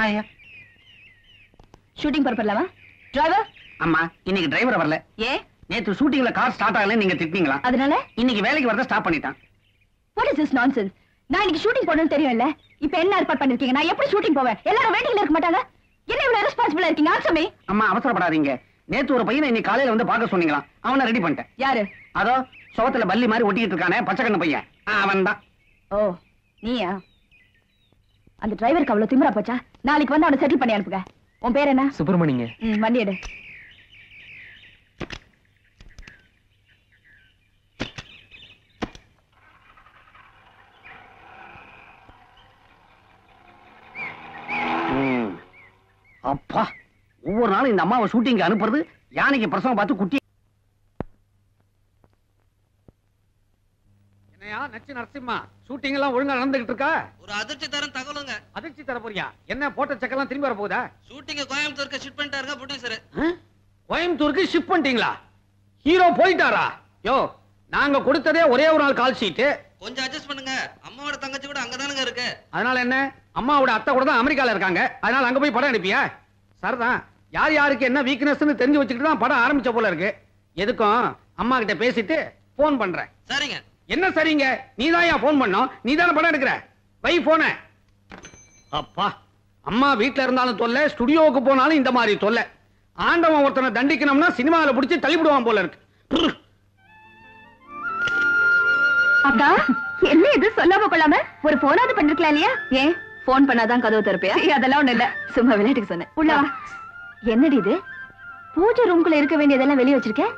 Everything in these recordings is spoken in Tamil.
ஐயா ஷூட்டிங் பரப்பலாமா? டிரைவர் அம்மா இன்னைக்கு டிரைவர் வரல. ஏ நேத்து ஷூட்டிங்ல கார் ஸ்டார்ட் ஆகல நீங்க திட்டிங்களா? அதனால இன்னைக்கு வேலைக்கு வரத ஸ்டாப் பண்ணிட்டான். What is this nonsense? நான் இன்னைக்கு ஷூட்டிங் போறேன்னு தெரியும்ல. இப்போ என்ன ஏற்பாடு பண்ணிருக்கீங்க? நான் எப்படி ஷூட்டிங் போவேன்? எல்லாரும் வெயிட்டிங்ல இருக்க மாட்டாங்க. என்ன இவ்வளவு ரெஸ்பான்சிபிளா இருக்கீங்க? Answer me. அம்மா அவசரப்படாதீங்க. நேத்து ஒரு பையனை இன்னைக்கு காலையில வந்து பார்க்க சொன்னீங்களா? அவனை ரெடி பண்ணிட்டேன். யாரு? அதோ சோத்துல பல்லி மாதிரி ஒட்டிக்கிட்டு இருக்கானே பச்சைக்கண்ணு பையன், அவன் தான். ஓ நீயா? அந்த டிரைவருக்கு அவ்வளவு திமிரா போச்சா? நாளைக்கு வந்து அவனை செட்டில் பண்ணி அனுப்புங்க. உன் பேர் என்ன? சுப்பிரமணியங்க. வண்டி எடு. அப்பா ஒவ்வொரு நாளும் இந்த அம்மாவை ஷூட்டிங் அனுப்புறது யானைக்கு பிரசவம் பார்த்து குட்டி. என்னையா நச்சு நரசிம்மா, ஷூட்டிங் எல்லாம் ஒழுங்கா நடந்துகிட்டு இருக்கா? ஒரு அதிர்ச்சி தரம் தகவலுங்க. அதிர்ச்சி தர போறியா? என்ன போட்ட செக்கெல்லாம் திரும்பி வர போகுதா? ஷூட்டிங் கோயம்புத்தூருக்கு ஷிஃப்ட் பண்ணிட்டாருங்க ப்ரொடியூசர். கோயம்புத்தூருக்கு ஷிஃப்ட் பண்ணிட்டீங்களா? ஹீரோ போயிட்டாரா? யோ நாங்க கொடுத்ததே ஒரே ஒரு நாள் கால் ஷீட். கொஞ்சம் அட்ஜஸ்ட் பண்ணுங்க. அம்மாவோட தங்கச்சி கூட அங்கதானுங்க இருக்கு. அதனால என்ன? அம்மாவோட அத்தை கூட தான் அமெரிக்கால இருக்காங்க. அதனால அங்க போய் படம் அனுப்பியா? சரிதான். யார் யாருக்கு என்ன வீக்னஸ்னு தெரிஞ்சு வச்சுக்கிட்டு தான் படம் ஆரம்பிச்ச போல இருக்கு. எதுக்கும் அம்மா கிட்ட பேசிட்டு போன் பண்றேன். சரிங்க. என்ன சரிங்க? நீதான் ஏன் போன் பண்ணோம்? நீதானே படம் எடுக்கிற. வை போன. அப்பா அம்மா வீட்டுல இருந்தாலும் தொல்லை, ஸ்டுடியோவுக்கு போனாலும் இந்த மாதிரி தொல்லை. ஆண்டவன் ஒருத்தனை தண்டிக்கணும்னா சினிமாவில பிடிச்சி தள்ளிவிடுவான் போல இருக்கு. அக்கா என்ன இது சொல்லாம கொள்ளாம ஒரு போனாவது பண்ணிருக்கலாம் இல்லையா? ஏன் போன் பண்ணாதான் கதவு திறப்பியா? அதெல்லாம் ஒண்ணு இல்ல, சும்மா விளையாட்டுக்கு சொன்னேன். உள்ள வா. என்னடி இது? பூஜை ரூம்குள்ள இருக்க வேண்டியதெல்லாம் வெளியே வச்சிருக்கேன்.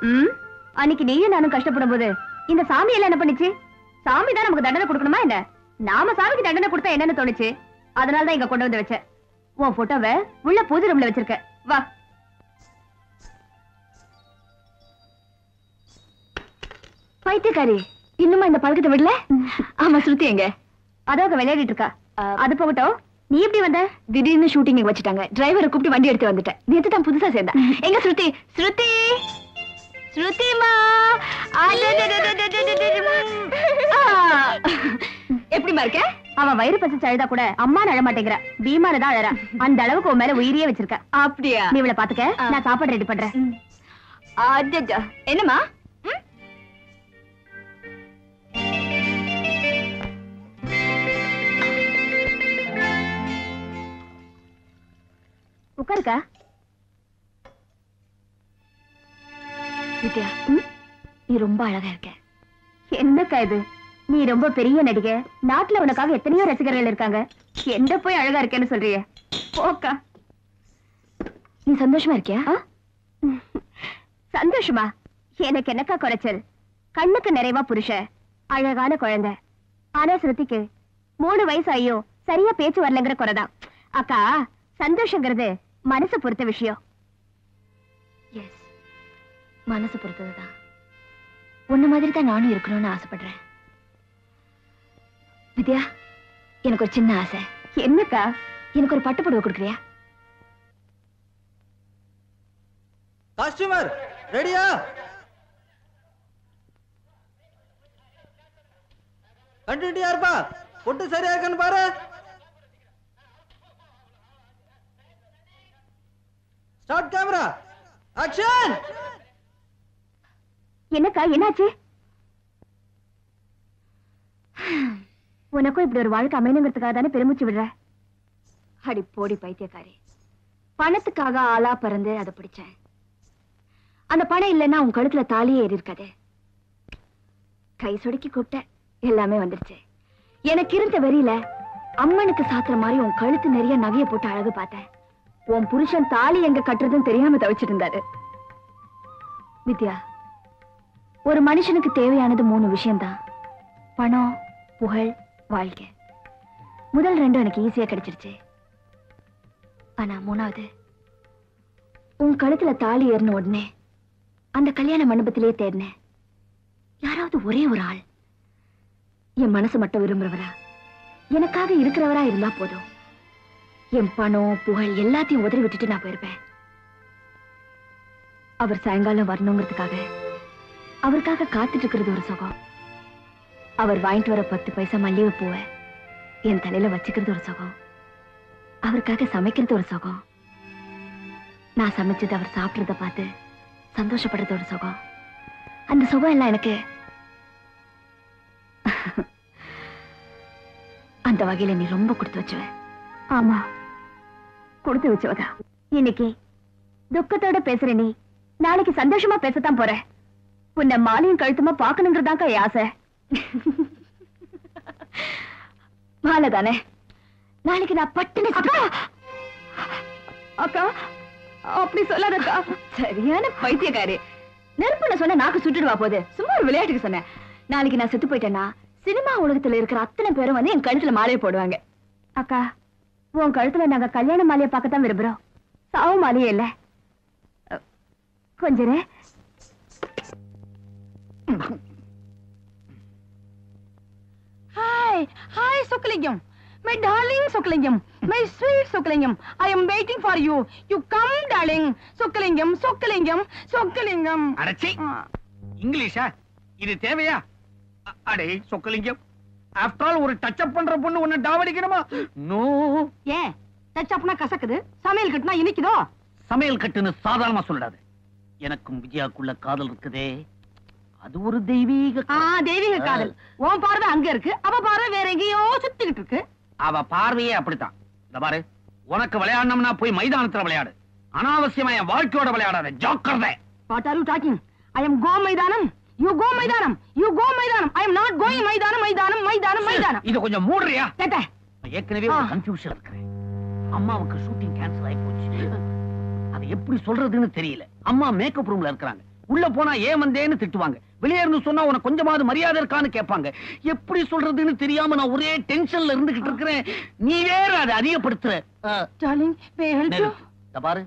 அன்னைக்கு நீயும் நானும் கஷ்டப்படும் போது இந்த சாமி எல்லாம் என்ன பண்ணிச்சு? சாமி தான் நமக்கு தண்டனை கொடுக்கணுமா என்ன? நாம சாமிக்கு தண்டனை கொடுத்தா என்னன்னு தோணுச்சு. அதனாலதான் இங்க கொண்டு வந்து வச்சேன். உன் போட்டோவை உள்ள பூஜை ரூம்ல வச்சிருக்க. வா. பைத்தியக்காரி, இன்னுமா இந்த பழக்கத்தை விடல? ஆமா ஸ்ருதி எங்க? அதாக விளையாடிட்டு இருக்கா. அது போகட்டும், நீ எப்படி வந்த? திடீர்னு ஷூட்டிங் வச்சுட்டாங்க. டிரைவரை கூப்பிட்டு வண்டி எடுத்து வந்துட்டேன். நேத்து தான் புதுசா சேர்ந்தா. எங்க ஸ்ருதி? ஸ்ருதி ஸ்ருதிமா, எப்படிமா இருக்க? அவன் வயிறு பசிச்சு அழுதா கூட அம்மா அழ மாட்டேங்கிறா. பீமால தான் அழறா. அந்த அளவுக்கு உன் மேல உயிரியே வச்சிருக்க. அப்படியா? நீ இவளை பாத்துக்க, நான் சாப்பாடு ரெடி பண்றேன். என்னமா? உட்காருக்கா. வித்யா, நீ ரொம்ப அழகா இருக்க. என்னக்கா இது? நீ ரொம்ப பெரிய நடிகை. நாட்டுல உனக்காக எத்தனையோ ரசிகர்கள் இருக்காங்க. எந்த போய் அழகா இருக்கேன்னு சொல்றிய? போக்கா. நீ சந்தோஷமா இருக்கியா? சந்தோஷமா? எனக்கு என்னக்கா குறைச்சல்? கண்ணுக்கு நிறைவா புருஷ, அழகான குழந்தை. ஆனா ஸ்ருதிக்கு 3 வயசு ஆகியோ சரியா பேச்சு வரலங்கிற குறைதான். அக்கா, சந்தோஷங்கிறது மனசு பொறுத்த விஷயம். எஸ், மனசு பொறுத்ததுதான். உன்ன மாதிரி தான் நானும் இருக்கணும்னு ஆசைப்படுறேன். வித்யா, எனக்கு ஒரு சின்ன ஆசை. என்னக்கா? எனக்கு ஒரு பட்டு புடவை கொடுக்குறியா? காஸ்டியூமர் ரெடியா? கண்டினியூ இருப்பா. பொட்டு சரியா இருக்கான்னு பாரு. Start camera, action. என்னக்கா, என்னாச்சு? உனக்கும் இப்படி ஒரு வாழ்க்கை அமையணுங்கிறதுக்காக தானே பெருமூச்சு விடுற? அடி போடி பைத்தியக்காரி. பணத்துக்காக ஆளா பறந்து அதை பிடிச்சேன். அந்த பணம் இல்லைன்னா உன் கழுத்துல தாலியே ஏறி இருக்காது. கை சொடுக்கி கூப்பிட்ட, எல்லாமே வந்துருச்சு. எனக்கு இருந்த வெறியில அம்மனுக்கு சாத்துற மாதிரி உன் கழுத்து நிறைய நகைய போட்டு அழகு பார்த்தேன். உன் புருஷன் தாலி எங்க கட்டுறதுன்னு தெரியாம தவிச்சிட்டு இருந்தாரு. வித்யா, ஒரு மனுஷனுக்கு தேவையானது 3 விஷயம்தான். பணம், புகழ், வாழ்க்கை. முதல் 2 எனக்கு ஈஸியா கிடைச்சிருச்சு. ஆனா 3வது, உன் கழுத்துல தாலி ஏறின உடனே அந்த கல்யாண மண்டபத்திலேயே தேடினேன். யாராவது ஒரே ஒரு ஆள் என் மனசு மட்டும் விரும்புறவரா, எனக்காக இருக்கிறவரா இருந்தா போதும். என் பணம், புகழ் எல்லாத்தையும் உதறி விட்டுட்டு நான் போயிருப்பேன். அவர் சாயங்காலம் வரணுங்கிறதுக்காக அவருக்காக காத்துட்டு இருக்கிறது ஒரு சுகம். அவர் வாங்கிட்டு வர 10 பைசா மல்லிகை பூவை என் தலையில வச்சுக்கிறது ஒரு சுகம். அவருக்காக சமைக்கிறது ஒரு சுகம், நான் சமைச்சது அவர் சாப்பிடுறத பார்த்து சந்தோஷப்படுறது ஒரு சுகம். அந்த சுகம் எல்லாம் எனக்கு அந்த வகையில நீ ரொம்ப கொடுத்து வச்சுவ. ஆமா, கொடுத்து வச்சவதா. இன்னைக்கு துக்கத்தோட பேசுற நீ நாளைக்கு சந்தோஷமா பேசத்தான் போற. உன்னை மாலையும் கழுத்துமா பாக்கணுங்கிறதாக்கா ஆசை. மாலை தானே, நாளைக்கு நான் பட்டுன்னு அக்கா அப்படி சொல்லாதக்கா. சரியான பைத்தியக்காரி. நெருப்புல சொன்ன நாக்கு சுட்டுடுவா போது. சும்மா ஒரு விளையாட்டுக்கு சொன்னேன். நாளைக்கு நான் செத்து போயிட்டேன்னா சினிமா உலகத்துல இருக்கிற அத்தனை பேரும் வந்து என் கழுத்துல மாலையை போடுவாங்க. அக்கா, உன் கழுத்துல நாங்க கல்யாண மாலையை பார்க்கத்தான் விரும்புறோம், சாவு மாலையே இல்ல. கொஞ்சம் Hi, hi Sokalingam. My darling Sokalingam. My sweet Sokalingam. I am waiting for you. You come, darling. Sokalingam, Sokalingam, Sokalingam. அடச்சி, இங்கிலீஷா? இது தேவையா? அடே சொக்கலிங்கம், ஆஃப்டர் ஆல் ஒரு டச் அப் பண்ற பொண்ணு உன்னை டாவடிக்கணுமா? நோ. ஏன் டச் அப்னா கசக்குது, சமையல் கட்டுனா இனிக்குதோ? சமையல் கட்டுன்னு சாதாரணமா சொல்லிடாது. எனக்கும் விஜயாக்குள்ள காதல் இருக்குதே, அது ஒரு தெய்வீக தெய்வீக காதல். உன் பார்வை அங்க இருக்கு, அவ பார்வை வேற எங்கேயோ சுத்திக்கிட்டு இருக்கு. அவ பார்வையே அப்படித்தான். இந்த பாரு, உனக்கு விளையாடணும்னா போய் மைதானத்துல விளையாடு, அனாவசியமா என் வாழ்க்கையோட விளையாடாத. ஜாக்கிரதை. What are you talking? I am go மைதானம். You go மைதானம். You go மைதானம். I am not going மைதானம், மைதானம், மைதானம், மைதானம். இது கொஞ்சம் மூடுறியா? கேட்ட ஏற்கனவே ஒரு கன்ஃபியூஷன் இருக்கிறேன். அம்மாவுக்கு ஷூட்டிங் கேன்சல் ஆகி போச்சு. அது எப்படி சொல்றதுன்னு தெரியல. அம்மா மேக்கப் ரூம்ல இருக்காங்க. உள்ள போனா ஏன் வந்தேன்னு திட்டுவாங்க, வெளியே இருந்து சொன்னா உனக்கு கொஞ்சமாவது மரியாதை இருக்கான்னு கேட்பாங்க. எப்படி சொல்றதுன்னு தெரியாம நான் ஒரே டென்ஷன்ல இருந்துகிட்டு இருக்கிறேன். நீ வேற அதை அதிகப்படுத்துற. Darling, may I help you? பாரு,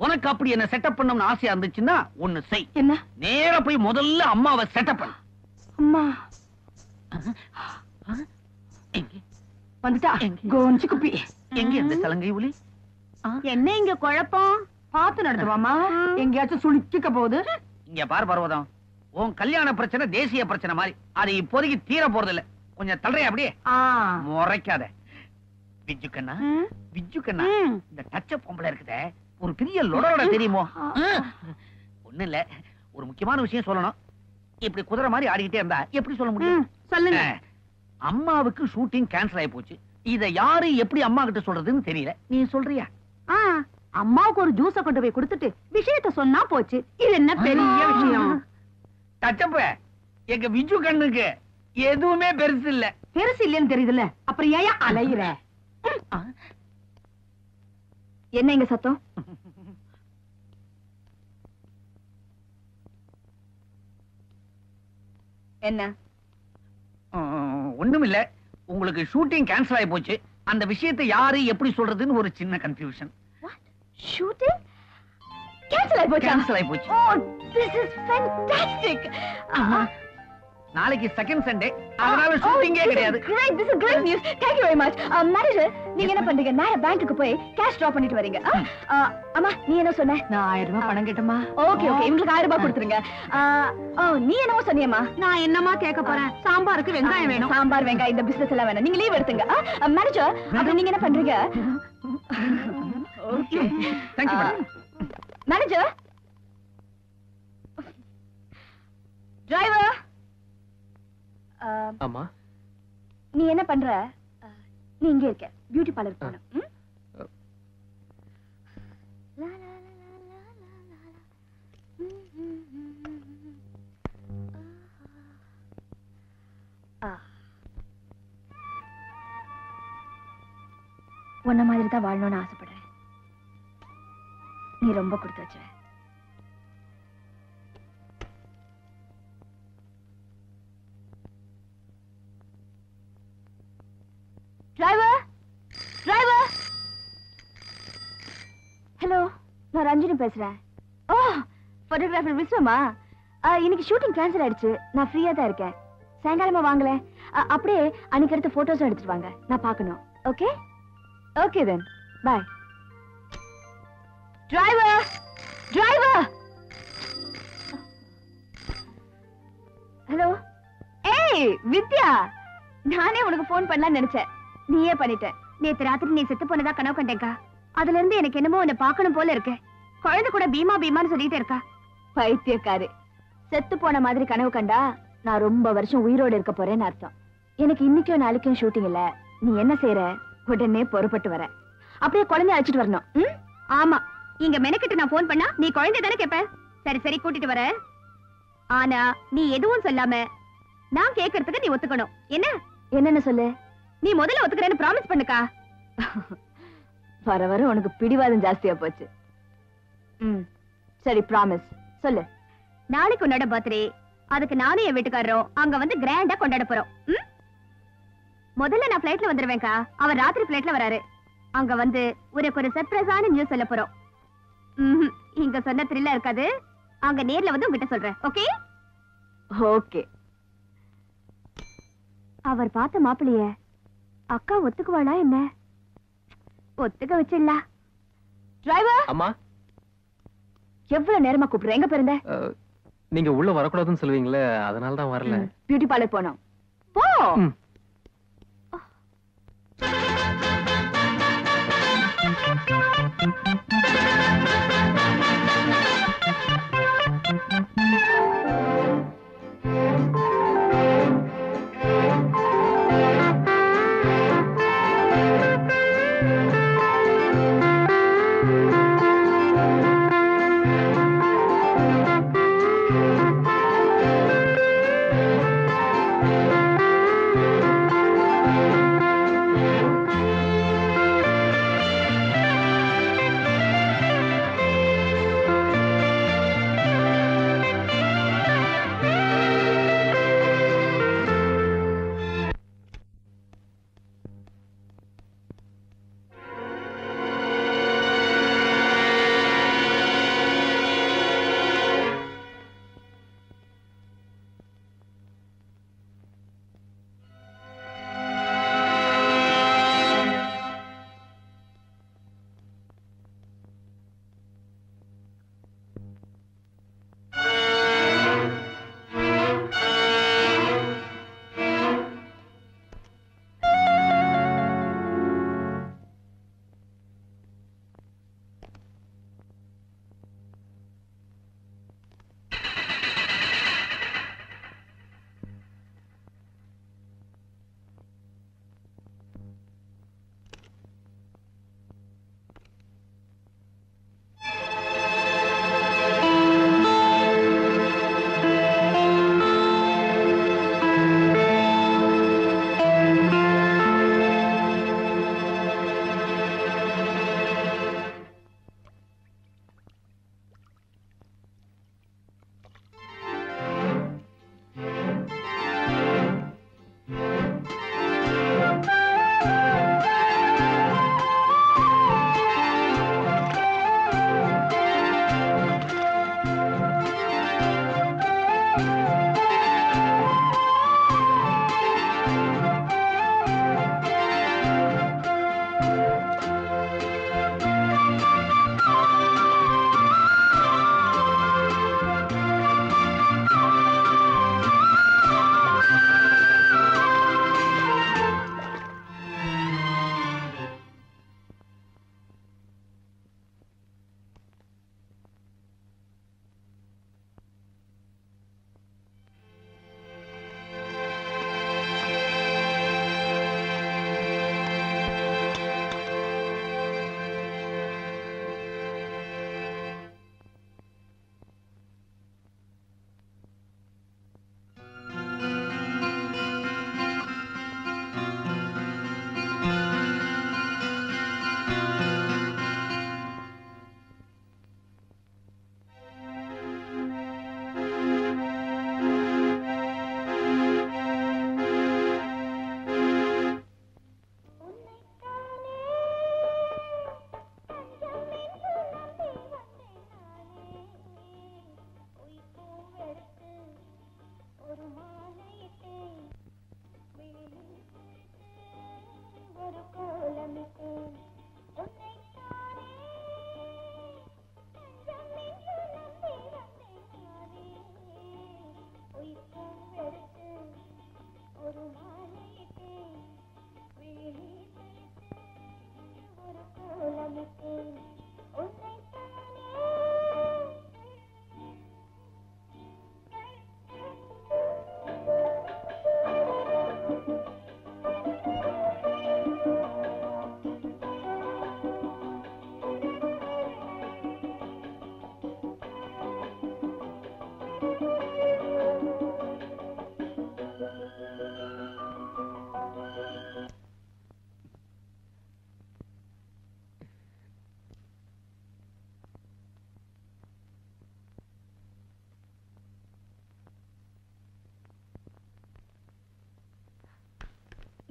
உனக்கு அப்படி என்ன செட்டப் பண்ணணும்னு ஆசையா இருந்துச்சுன்னா ஒண்ணு செய். என்ன? நேரா போய் முதல்ல அம்மாவை செட்டப் பண்ணு. அம்மா வந்துட்டா. கோஞ்சி குப்பி. எங்க இந்த சலங்கை ஒலி? என்ன இங்க குழப்பம்? பார்த்து நடத்துவாமா, எங்கேயாச்சும் சுழிக்க போகுது. இங்க பாரு பர்வதம், உன் கல்யாண பிரச்சனை தேசிய பிரச்சனை மாதிரி, அது இப்போதைக்கு தீர போறது இல்ல. கொஞ்சம் தள்ளுறியா அப்படியே? முறைக்காத. விஜு கண்ணா, விஜு கண்ணா, இந்த டச்ச பொம்பளை இருக்குதே ஒரு பெரிய லொடலோட தெரியுமோ? ஒண்ணு இல்ல, ஒரு முக்கியமான விஷயம் சொல்லணும். இப்படி குதிரை மாதிரி ஆடிக்கிட்டே இருந்தா எப்படி சொல்ல முடியும்? சொல்லுங்க. அம்மாவுக்கு ஷூட்டிங் கேன்சல் ஆகி போச்சு. இத யாரு எப்படி அம்மா கிட்ட சொல்றதுன்னு தெரியல. நீ சொல்றியா? அம்மாவுக்கு ஒரு ஜூஸ கொண்டு போய் கொடுத்துட்டு விஷயத்த சொன்னா போச்சு. இது என்ன பெரிய விஷயம்? டச்சப்ப, எங்க விஜு கண்ணுக்கு எதுவுமே பெருசு இல்ல. பெருசு இல்லன்னு தெரியுதுல்ல, அப்புறம் ஏன் அலையிற? என்ன இங்க சத்தம்? என்ன? ஒண்ணும் இல்ல, உங்களுக்கு ஷூட்டிங் கேன்சல் ஆகி போச்சு. அந்த விஷயத்தை யாரு எப்படி சொல்றதுன்னு ஒரு சின்ன கன்ஃபியூஷன். ஷூட்டிங் கேன்சல் ஆயி போச்சு. கேன்சல் ஆயி போச்சு. Oh, this is fantastic. நாளைக்கு செகண்ட் சண்டே, அதனால ஷூட்டிங்கே கிடையாது. Great, this is great news. Thank you very much. Manager, நீங்க என்ன பண்றீங்க? நேரா பேங்க்குக்கு போய் கேஷ் டிரா பண்ணிட்டு வரீங்க. அம்மா, நீ என்ன சொன்ன? நான் 1000 ரூபாய் பணம் கேட்டமா. ஓகே ஓகே, உங்களுக்கு 1000 ரூபாய் கொடுத்துருங்க. நீ என்னமோ சொன்னியம்மா? நான் என்னமா கேட்க போறேன்? சாம்பாருக்கு வெங்காயம் வேணும். சாம்பார் வெங்காயம் இந்த பிசினஸ் எல்லாம் வேணும். நீங்க லீவ் எடுத்துங்க. மேனேஜர், அப்ப நீங்க என்ன பண்றீங்க? Okay, Thank you madam. Manager, driver. அம்மா, நீ என்ன பண்ற? நீ இங்கே இருக்க, பியூட்டி பார்லர் போகணும். உன்ன மாதிரி தான் வாழணும்னு ஆசைப்படுறேன். நீ ரொம்ப கொடுத்து வச்ச. Driver, driver. ஹலோ, நான் ரஞ்சினி பேசுறேன். ஓ, போட்டோகிராஃபர் விஸ்வமா? இன்னைக்கு ஷூட்டிங் கேன்சல் ஆயிடுச்சு. நான் ஃப்ரீயா தான் இருக்கேன். சாயங்காலமா வாங்கல. அப்படியே அன்னைக்கு எடுத்த போட்டோஸ் எடுத்துட்டு வாங்க, நான் பார்க்கணும். Okay okay then bye. Driver, driver. Hello. ஏய் வித்யா, நானே உனக்கு போன் பண்ணலாம்னு நினைச்சேன், நீயே பண்ணிட்ட. நேத்து ராத்திரி நீ செத்து போனதா கனவு கண்டேன்க்கா. அதுல இருந்து எனக்கு என்னமோ உன்னை பார்க்கணும் போல இருக்கு. குழந்தை கூட பீமா பீமான்னு சொல்லிட்டே இருக்கா. பைத்தியக்காரு, செத்து போன மாதிரி கனவு கண்டா நான் ரொம்ப வருஷம் உயிரோடு இருக்க போறேன்னு அர்த்தம். எனக்கு இன்னைக்கும் நாளைக்கும் ஷூட்டிங் இல்ல. நீ என்ன செய்யற? உடனே பொறுப்பட்டு வர. அப்படியே குழந்தைய அழைச்சிட்டு வரணும். ஆமா, இங்க மெனக்கிட்டு நான் போன் பண்ணா நீ குழந்தை தானே கேப்ப. சரி சரி, கூட்டிட்டு வர. ஆனா நீ எதுவும் சொல்லாம நான் கேக்குறதுக்கு நீ ஒத்துக்கணும். என்ன என்னன்னு சொல்லு. நீ முதல்ல ஒத்துக்கிறேன்னு ப்ராமிஸ் பண்ணுக்கா. வர வர உனக்கு பிடிவாதம் ஜாஸ்தியா போச்சு. சரி, ப்ராமிஸ் சொல்லு. நாளைக்கு உன்னோட பர்த்டே. அதுக்கு நானும் என் வீட்டுக்காரரும் அங்க வந்து கிராண்டா கொண்டாட போறோம். முதல்ல நான் பிளைட்ல வந்துருவேன்க்கா. அவர் ராத்திரி பிளைட்ல வராரு. அங்க வந்து உனக்கு ஒரு சர்ப்ரைஸான நியூஸ் சொல்ல போறோம். இங்க சொன்ன த்ரில்லா இருக்காது. அங்க நேர்ல வந்து உங்ககிட்ட சொல்றேன். Okay okay. அவர் பார்த்த மாப்பிளைய அக்கா ஒத்துக்குவாளா என்ன? ஒத்துக்க வச்சிடலாம். டிரைவர் அம்மா, எவ்வளவு நேரமா கூப்பிடுற? எங்க போயிருந்த? நீங்க உள்ள வரக்கூடாதுன்னு சொல்லுவீங்களே, அதனால தான் வரல. பியூட்டி பார்லர் போனோம். போ.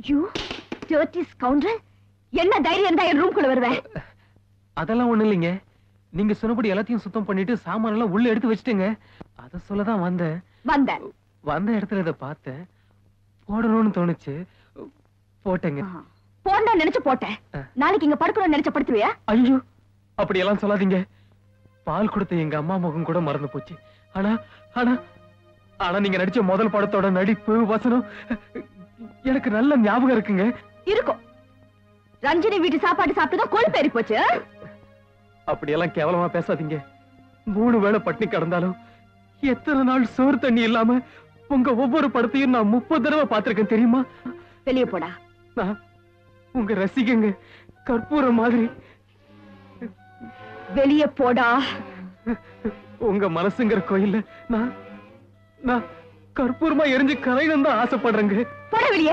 You dirty scoundrel. என்ன தைரியம் இருந்தா என் ரூம்குள்ள வருவேன்? அதெல்லாம் ஒண்ணு இல்லைங்க. நீங்க சொன்னபடி எல்லாத்தையும் சுத்தம் பண்ணிட்டு சாமான எல்லாம் உள்ள எடுத்து வச்சிட்டேங்க. அத சொல்லதான் வந்தேன். வந்த இடத்துல இதை பார்த்தேன். போடணும்னு தோணுச்சு, போட்டேங்க. போடா நினைச்சு போட்டேன். நாளைக்கு இங்க படுக்கணும்னு நினைச்ச படுத்துவியா? ஐயோ, அப்படி எல்லாம் சொல்லாதீங்க. பால் கொடுத்த எங்க அம்மா முகம் கூட மறந்து போச்சு. ஆனா ஆனா ஆனா நீங்க நடிச்ச முதல் படத்தோட நடிப்பு, வசனம் எனக்கு நல்ல ஞாபகம் இருக்குங்க. இருக்கும். ரஞ்சினி வீட்டு சாப்பாடு சாப்பிட்டுதான் கொழுப்பு ஏறி போச்சு. அப்படியெல்லாம் கேவலமா பேசாதீங்க. 3 வேளை பட்டினி கிடந்தாலும் எத்தனை நாள் சோறு தண்ணி இல்லாம உங்க ஒவ்வொரு படத்தையும் நான் 30 தடவை பார்த்திருக்கேன் தெரியுமா? வெளியே போடா. நான் உங்க ரசிகங்க, கற்பூரம் மாதிரி. வெளியே போடா. உங்க மனசுங்கிற கோயில்ல நான் கற்பூரமா எரிஞ்சு கரையணும் தான் ஆசைப்படுறேங்க. போட வெளியே.